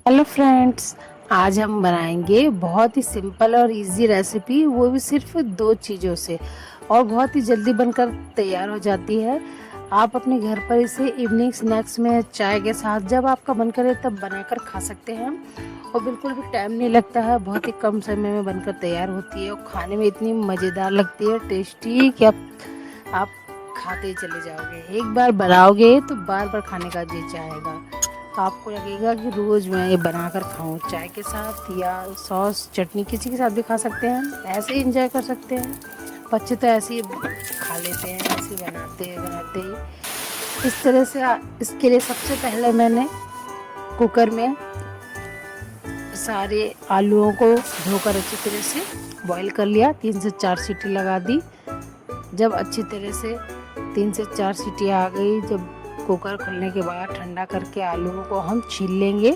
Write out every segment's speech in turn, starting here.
Hello friends. आज हम बनाएंगे बहुत ही सिंपल और इजी रेसिपी, वो भी सिर्फ दो चीज़ों से, और बहुत ही जल्दी बनकर तैयार हो जाती है। आप अपने घर पर इसे इवनिंग स्नैक्स में चाय के साथ जब आपका मन करे तब बनाकर खा सकते हैं। और बिल्कुल भी टाइम नहीं लगता है, बहुत ही कम समय में बनकर तैयार होती है और खाने में इतनी मज़ेदार लगती है, टेस्टी, कि आप खाते ही चले जाओगे। एक बार बनाओगे तो बार बार खाने का जी चाहेगा। आपको लगेगा कि रोज़ मैं ये बनाकर खाऊं, चाय के साथ या सॉस चटनी किसी के साथ भी खा सकते हैं, ऐसे ही इंजॉय कर सकते हैं। बच्चे तो ऐसे ही खा लेते हैं, ऐसे ही बनाते बनाते ही इस तरह से। इसके लिए सबसे पहले मैंने कुकर में सारे आलूओं को धोकर अच्छी तरह से बॉईल कर लिया। 3 से 4 सीटी लगा दी। जब अच्छी तरह से 3 से 4 सीटी आ गई, जब कुकर खोलने के बाद ठंडा करके आलूओं को हम छील लेंगे।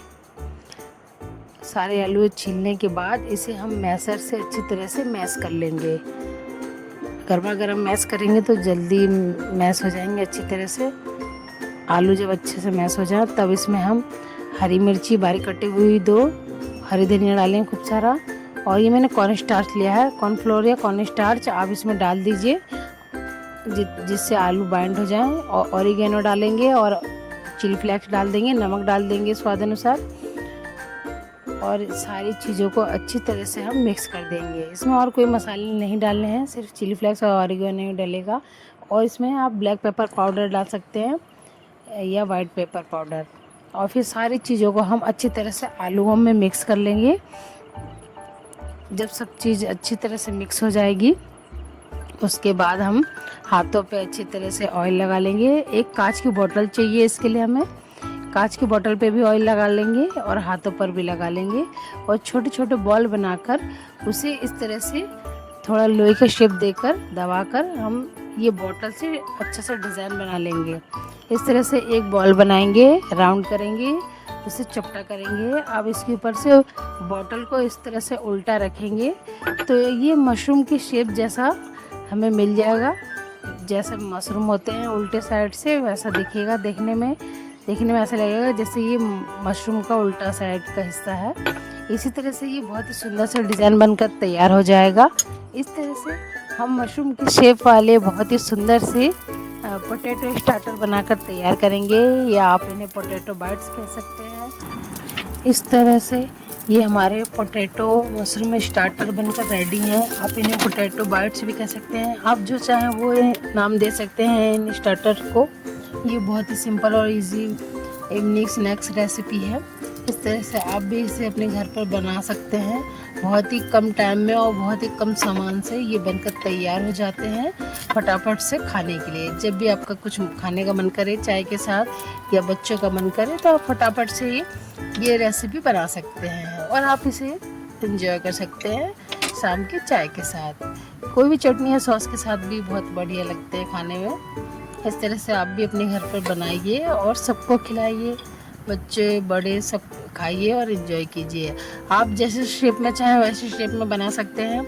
सारे आलू छीलने के बाद इसे हम मैशर से अच्छी तरह से मैश कर लेंगे। गर्मा गर्म मैश करेंगे तो जल्दी मैश हो जाएंगे अच्छी तरह से। आलू जब अच्छे से मैश हो जाए तब इसमें हम हरी मिर्ची बारीक कटी हुई 2, हरी धनिया डालेंगे खूब सारा। और ये मैंने कॉर्न स्टार्च लिया है, कॉर्नफ्लोर या कॉर्न स्टार्च आप इसमें डाल दीजिए जिससे आलू बाइंड हो जाए। और ऑरिगेनो डालेंगे और चिली फ्लेक्स डाल देंगे, नमक डाल देंगे स्वाद अनुसार। और सारी चीज़ों को अच्छी तरह से हम मिक्स कर देंगे। इसमें और कोई मसाले नहीं डालने हैं, सिर्फ चिली फ्लेक्स और ऑरिगेनो डलेगा। और इसमें आप ब्लैक पेपर पाउडर डाल सकते हैं या वाइट पेपर पाउडर। और फिर सारी चीज़ों को हम अच्छी तरह से आलूओं में मिक्स कर लेंगे। जब सब चीज़ अच्छी तरह से मिक्स हो जाएगी उसके बाद हम हाथों पे अच्छी तरह से ऑयल लगा लेंगे। एक कांच की बोतल चाहिए इसके लिए, हमें कांच की बोतल पे भी ऑयल लगा लेंगे और हाथों पर भी लगा लेंगे। और छोटे छोटे बॉल बनाकर उसे इस तरह से थोड़ा लोई का शेप देकर दबाकर हम ये बोतल से अच्छा सा डिज़ाइन बना लेंगे। इस तरह से एक बॉल बनाएंगे, राउंड करेंगे, उसे चपटा करेंगे। अब इसके ऊपर से बोतल को इस तरह से उल्टा रखेंगे तो ये मशरूम की शेप जैसा हमें मिल जाएगा। जैसे मशरूम होते हैं उल्टे साइड से वैसा दिखेगा। देखने में ऐसा लगेगा जैसे ये मशरूम का उल्टा साइड का हिस्सा है। इसी तरह से ये बहुत ही सुंदर सा डिज़ाइन बनकर तैयार हो जाएगा। इस तरह से हम मशरूम की शेप वाले बहुत ही सुंदर से पोटैटो स्टार्टर बनाकर तैयार करेंगे, या आप इन्हें पोटैटो बाइट्स कह सकते हैं। इस तरह से ये हमारे पोटैटो मशरूम स्टार्टर बनकर रेडी हैं। आप इन्हें पोटैटो बाइट्स भी कह सकते हैं, आप जो चाहें वो नाम दे सकते हैं इन स्टार्टर को। ये बहुत ही सिंपल और इजी इवनिंग स्नैक्स रेसिपी है। इस तरह से आप भी इसे अपने घर पर बना सकते हैं। बहुत ही कम टाइम में और बहुत ही कम सामान से ये बनकर तैयार हो जाते हैं फटाफट से खाने के लिए। जब भी आपका कुछ खाने का मन करे चाय के साथ या बच्चों का मन करे तो आप फटाफट से ये रेसिपी बना सकते हैं और आप इसे एंजॉय कर सकते हैं शाम के चाय के साथ। कोई भी चटनी या सॉस के साथ भी बहुत बढ़िया लगते हैं खाने में। इस तरह से आप भी अपने घर पर बनाइए और सबको खिलाइए, बच्चे बड़े सब खाइए और एंजॉय कीजिए। आप जैसे शेप में चाहें वैसे शेप में बना सकते हैं।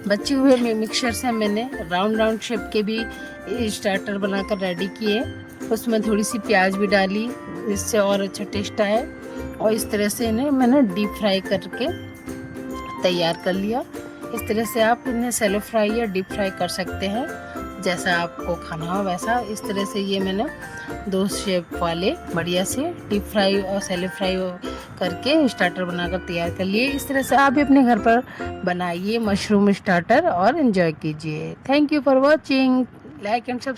बचे हुए मिक्सचर से मैंने राउंड शेप के भी स्टार्टर बनाकर रेडी किए। उसमें थोड़ी सी प्याज भी डाली, इससे और अच्छा टेस्ट आए। और इस तरह से इन्हें मैंने डीप फ्राई करके तैयार कर लिया। इस तरह से आप इन्हें सेलो फ्राई या डीप फ्राई कर सकते हैं, जैसा आपको खाना हो वैसा। इस तरह से ये मैंने 2 शेप वाले बढ़िया से डीप फ्राई और सेलो फ्राई करके स्टार्टर बनाकर तैयार कर लिए। इस तरह से आप भी अपने घर पर बनाइए मशरूम स्टार्टर और एंजॉय कीजिए। Thank you for watching. Like and subscribe.